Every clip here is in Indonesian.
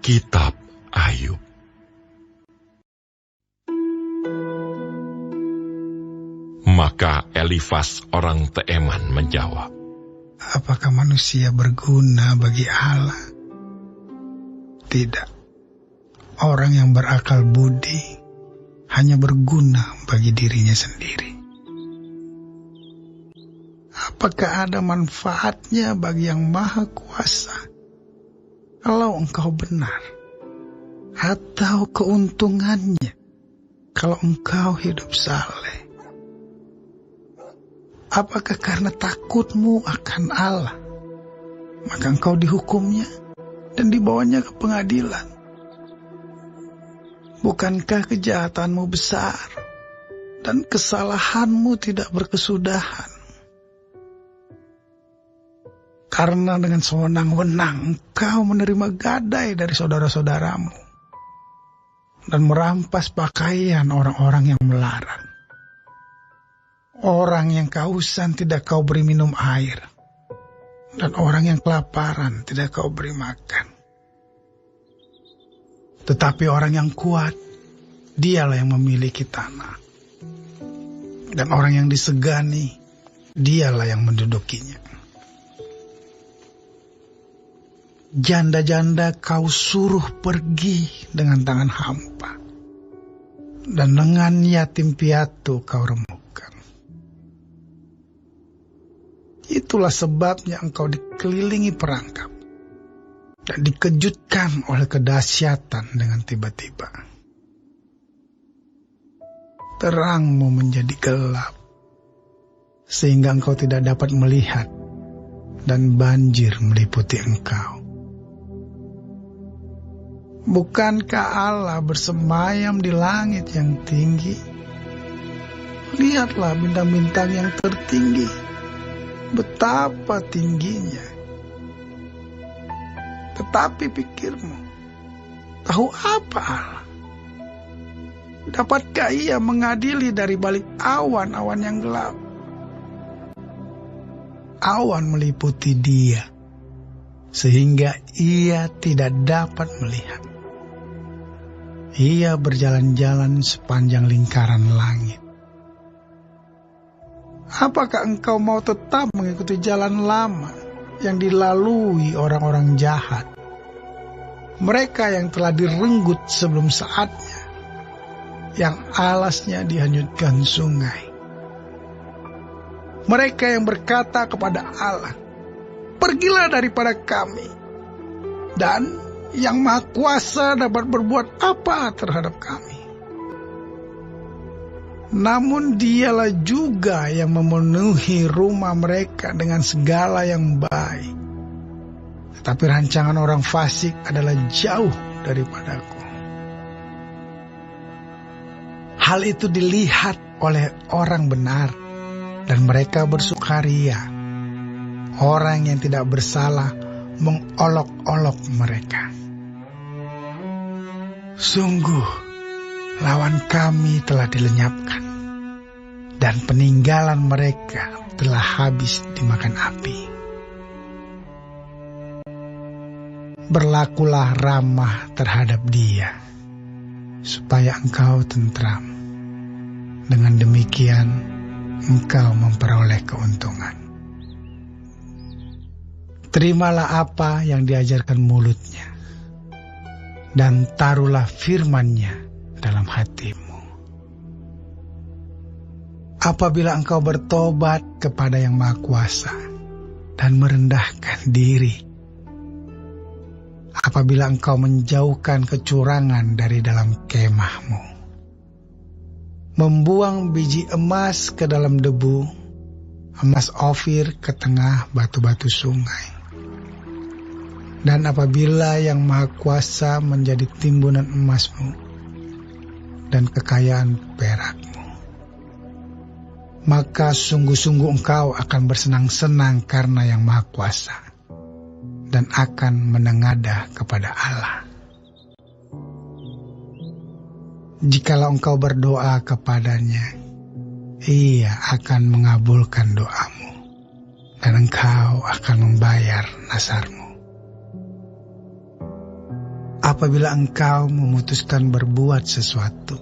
Kitab Ayub. Maka Elifas orang Teeman menjawab, apakah manusia berguna bagi Allah? Tidak. Orang yang berakal budi hanya berguna bagi dirinya sendiri. Apakah ada manfaatnya bagi Yang Maha Kuasa kalau engkau benar? Atau keuntungannya kalau engkau hidup saleh? Apakah karena takutmu akan Allah, maka engkau dihukumnya dan dibawanya ke pengadilan? Bukankah kejahatanmu besar dan kesalahanmu tidak berkesudahan? Karena dengan sewenang-wenang engkau menerima gadai dari saudara-saudaramu dan merampas pakaian orang-orang yang melarat. Orang yang kehausan tidak kau beri minum air, dan orang yang kelaparan tidak kau beri makan. Tetapi orang yang kuat, dialah yang memiliki tanah. Dan orang yang disegani, dialah yang mendudukinya. Janda-janda kau suruh pergi dengan tangan hampa, dan lengan yatim piatu kau remukkan. Itulah sebabnya engkau dikelilingi perangkap dan dikejutkan oleh kedahsyatan dengan tiba-tiba. Terangmu menjadi gelap, sehingga engkau tidak dapat melihat, dan banjir meliputi engkau. Bukankah Allah bersemayam di langit yang tinggi? Lihatlah bintang-bintang yang tertinggi, betapa tingginya. Tetapi pikirmu, tahu apa Allah? Dapatkah ia mengadili dari balik awan-awan yang gelap? Awan meliputi dia, sehingga ia tidak dapat melihat. Ia berjalan-jalan sepanjang lingkaran langit. Apakah engkau mau tetap mengikuti jalan lama yang dilalui orang-orang jahat? Mereka yang telah direnggut sebelum saatnya, yang alasnya dihanyutkan sungai. Mereka yang berkata kepada Allah, pergilah daripada kami, dan Yang Maha Kuasa dapat berbuat apa terhadap kami? Namun dialah juga yang memenuhi rumah mereka dengan segala yang baik. Tetapi rancangan orang fasik adalah jauh daripadaku. Hal itu dilihat oleh orang benar, dan mereka bersukaria. Orang yang tidak bersalah mengolok-olok mereka. Sungguh, lawan kami telah dilenyapkan, dan peninggalan mereka telah habis dimakan api. Berlakulah ramah terhadap dia, supaya engkau tentram. Dengan demikian, engkau memperoleh keuntungan. Terimalah apa yang diajarkan mulutnya, dan taruhlah firman-Nya dalam hatimu. Apabila engkau bertobat kepada Yang Maha Kuasa dan merendahkan diri, apabila engkau menjauhkan kecurangan dari dalam kemahmu, membuang biji emas ke dalam debu, emas Ofir ke tengah batu-batu sungai, dan apabila Yang Maha Kuasa menjadi timbunan emasmu dan kekayaan perakmu, maka sungguh-sungguh engkau akan bersenang-senang karena Yang Maha Kuasa dan akan menengadah kepada Allah. Jikalau engkau berdoa kepadanya, Ia akan mengabulkan doamu, dan engkau akan membayar nasarmu. apabila engkau memutuskan berbuat sesuatu,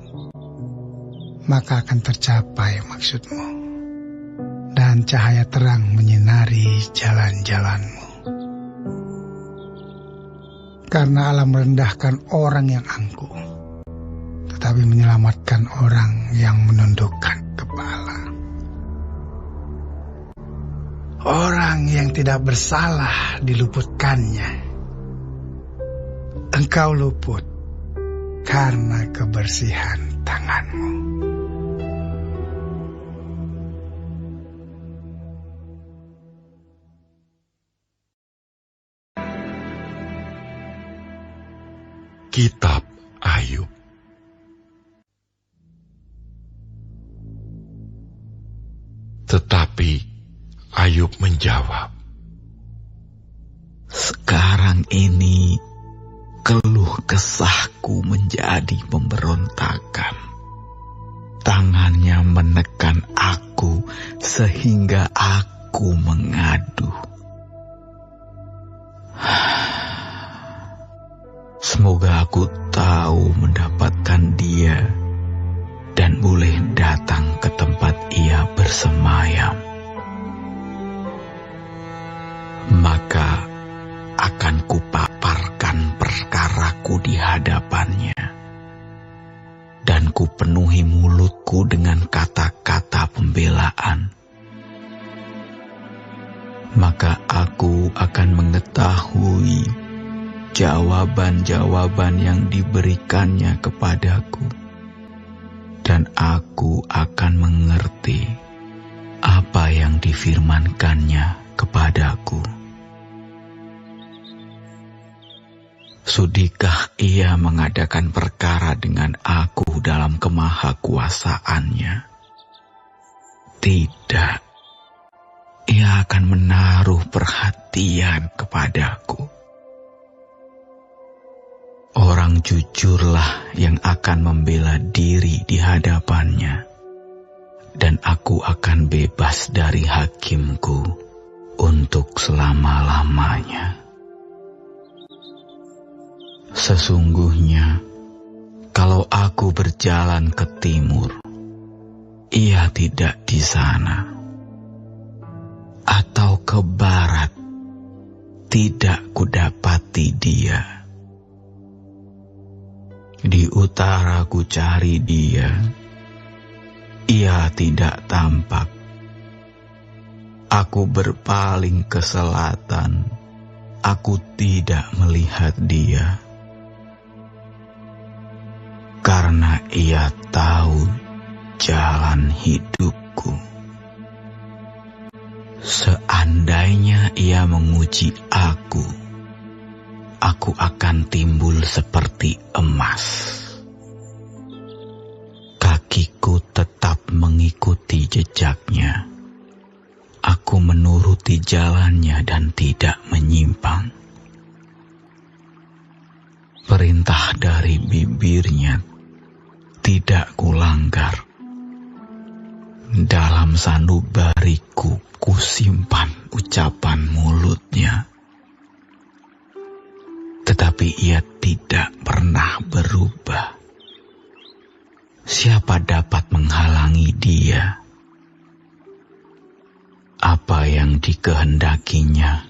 maka akan tercapai maksudmu, dan cahaya terang menyinari jalan-jalanmu. Karena Allah merendahkan orang yang angkuh, tetapi menyelamatkan orang yang menundukkan kepala. Orang yang tidak bersalah diluputkannya. Engkau luput karena kebersihan tanganmu. Kitab Ayub. Tetapi Ayub menjawab, "Sekarang ini keluh kesahku menjadi pemberontakan. Tangannya menekan aku sehingga aku mengadu. Semoga aku tahu mendapatkan dia dan boleh datang ke tempat ia bersemayam. Maka akan kupaparkan perkaraku di hadapannya, dan kupenuhi mulutku dengan kata-kata pembelaan. Maka aku akan mengetahui jawaban-jawaban yang diberikannya kepadaku, dan aku akan mengerti apa yang difirmankannya kepadaku. Sudikah ia mengadakan perkara dengan aku dalam kemahakuasaannya? Tidak. Ia akan menaruh perhatian kepadaku. Orang jujurlah yang akan membela diri di hadapannya, dan aku akan bebas dari hakimku untuk selama-lamanya. Sesungguhnya, kalau aku berjalan ke timur, ia tidak di sana, atau ke barat, tidak kudapati dia. Di utara ku cari dia, ia tidak tampak. Aku berpaling ke selatan, aku tidak melihat dia. Karena ia tahu jalan hidupku. Seandainya ia menguji aku akan timbul seperti emas. Kakiku tetap mengikuti jejaknya. Aku menuruti jalannya dan tidak menyimpang. Perintah dari bibirnya tidak kulanggar. Dalam sanubariku kusimpan ucapan mulutnya. Tetapi ia tidak pernah berubah. Siapa dapat menghalangi dia? Apa yang dikehendakinya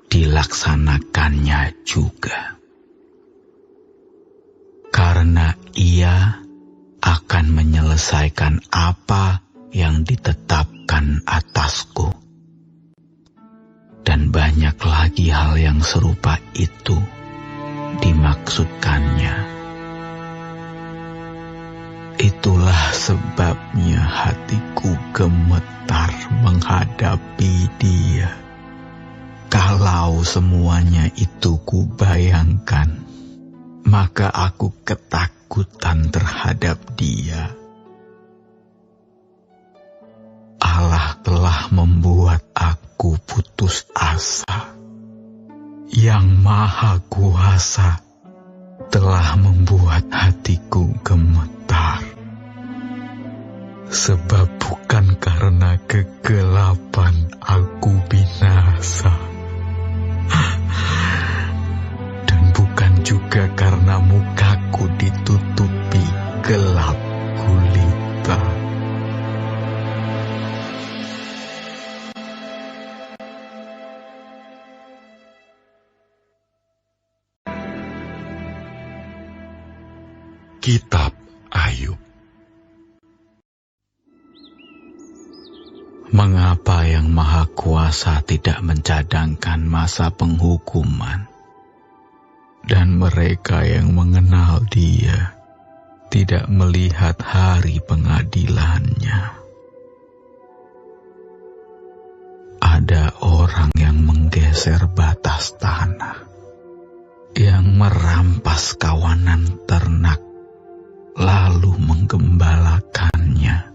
dilaksanakannya juga. Karena ia akan menyelesaikan apa yang ditetapkan atasku. Dan banyak lagi hal yang serupa itu dimaksudkannya. Itulah sebabnya hatiku gemetar menghadapi dia. Kalau semuanya itu kubayangkan, maka aku ketakutan terhadap dia. Allah telah membuat aku putus asa. Yang Maha Kuasa telah membuat hatiku gemetar. Sebab bukan karena kegelapan aku binasa, dan bukan juga juga karena mukaku ditutupi gelap gulita. Kitab Ayub. Mengapa Yang Maha Kuasa tidak mencadangkan masa penghukuman? Dan mereka yang mengenal Dia tidak melihat hari pengadilannya. Ada orang yang menggeser batas tanah, yang merampas kawanan ternak, lalu menggembalakannya.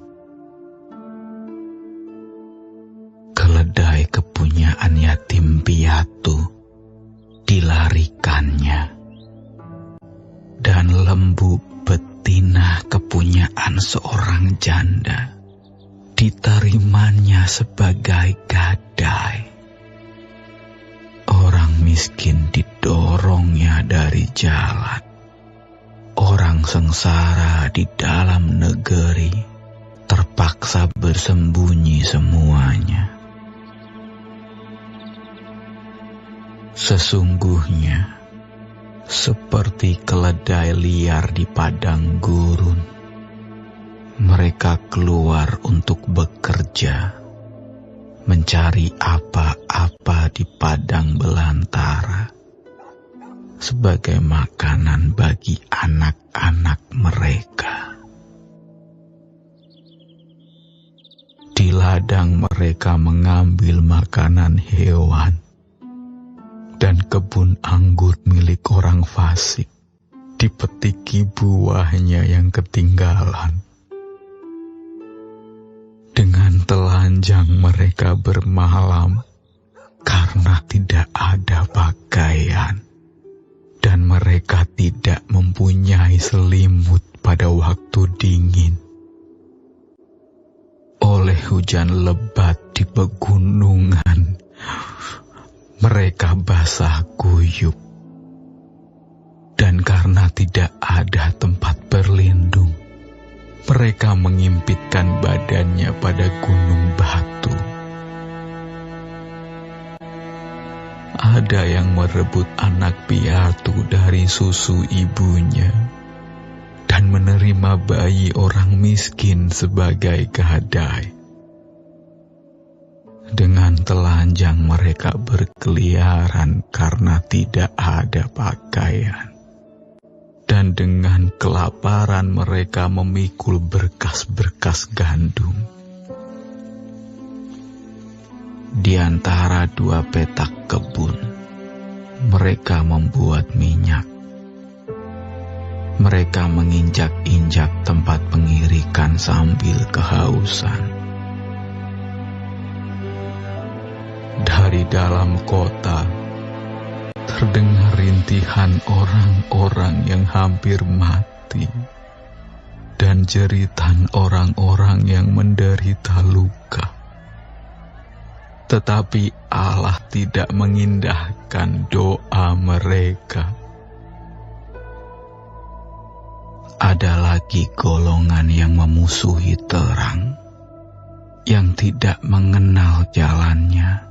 Keledai kepunyaan yatim piatu dilarikannya, dan lembu betina kepunyaan seorang janda diterimanya sebagai gadai. Orang miskin didorongnya dari jalan. Orang sengsara di dalam negeri terpaksa bersembunyi semuanya. Sesungguhnya, seperti keledai liar di padang gurun, mereka keluar untuk bekerja, mencari apa-apa di padang belantara, sebagai makanan bagi anak-anak mereka. Di ladang mereka mengambil makanan hewan, dan kebun anggur milik orang fasik dipetiki buahnya yang ketinggalan. Dengan telanjang mereka bermalam karena tidak ada pakaian, dan mereka tidak mempunyai selimut pada waktu dingin. Oleh hujan lebat di pegunungan, mereka basah kuyup, dan karena tidak ada tempat berlindung, mereka mengimpitkan badannya pada gunung batu. Ada yang merebut anak piatu dari susu ibunya, dan menerima bayi orang miskin sebagai gadai. Dengan telanjang mereka berkeliaran karena tidak ada pakaian, dan dengan kelaparan mereka memikul berkas-berkas gandum. Di antara dua petak kebun, mereka membuat minyak. Mereka menginjak-injak tempat pengirikan sambil kehausan. Dari dalam kota terdengar rintihan orang-orang yang hampir mati, dan jeritan orang-orang yang menderita luka. Tetapi Allah tidak mengindahkan doa mereka. Ada lagi golongan yang memusuhi terang, yang tidak mengenal jalannya,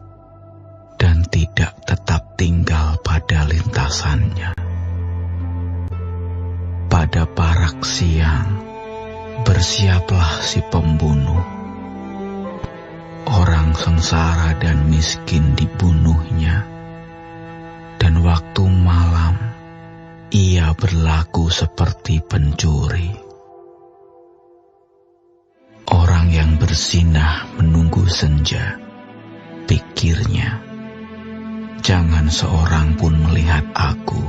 dan tidak tetap tinggal pada lintasannya. Pada parak siang, bersiaplah si pembunuh. Orang sengsara dan miskin dibunuhnya, dan waktu malam ia berlaku seperti pencuri. Orang yang berzinah menunggu senja, pikirnya, jangan seorang pun melihat aku.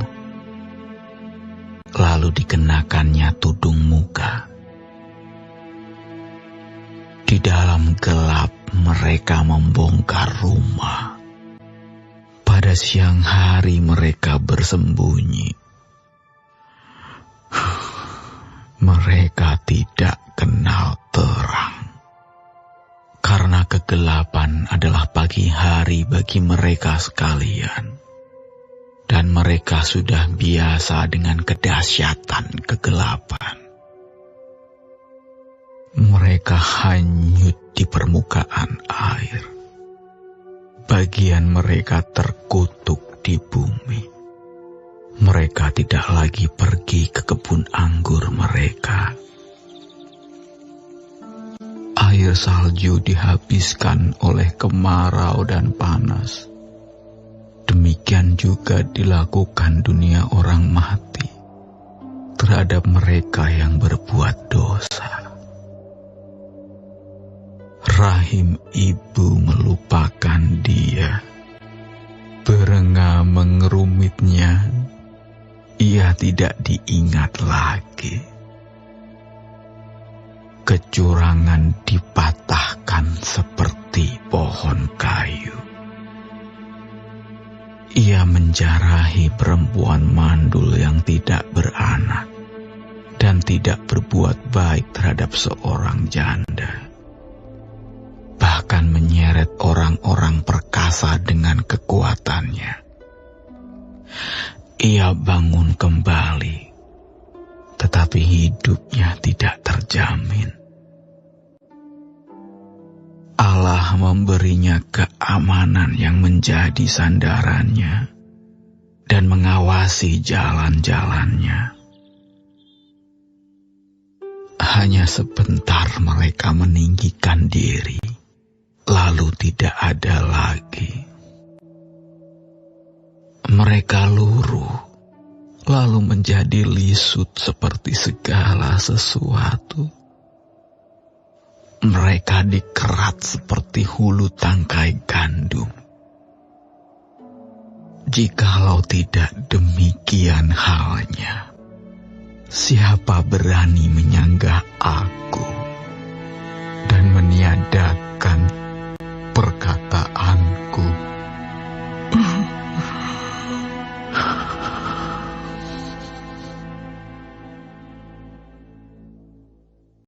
Lalu dikenakannya tudung muka. Di dalam gelap mereka membongkar rumah. Pada siang hari mereka bersembunyi. Mereka tidak kenal terang, karena kegelapan adalah pagi hari bagi mereka sekalian, dan dan mereka sudah biasa dengan kedahsyatan kegelapan. Mereka hanyut di permukaan air. Bagian mereka terkutuk di bumi. Mereka tidak lagi pergi ke kebun anggur mereka. Air salju dihabiskan oleh kemarau dan panas. Demikian juga dilakukan dunia orang mati terhadap mereka yang berbuat dosa. Rahim ibu melupakan dia, berengah mengerumitnya, ia tidak diingat lagi. Kecurangan dipatahkan seperti pohon kayu. Ia menjarahi perempuan mandul yang tidak beranak dan tidak berbuat baik terhadap seorang janda. Bahkan menyeret orang-orang perkasa dengan kekuatannya. Ia bangun kembali, tetapi hidupnya tidak terjamin. Allah memberinya keamanan yang menjadi sandarannya dan mengawasi jalan-jalannya. Hanya sebentar mereka meninggikan diri, lalu tidak ada lagi. Mereka luruh, lalu menjadi lisut seperti segala sesuatu. Mereka dikerat seperti hulu tangkai gandum. Jikalau tidak demikian halnya, siapa berani menyanggah aku dan meniadakan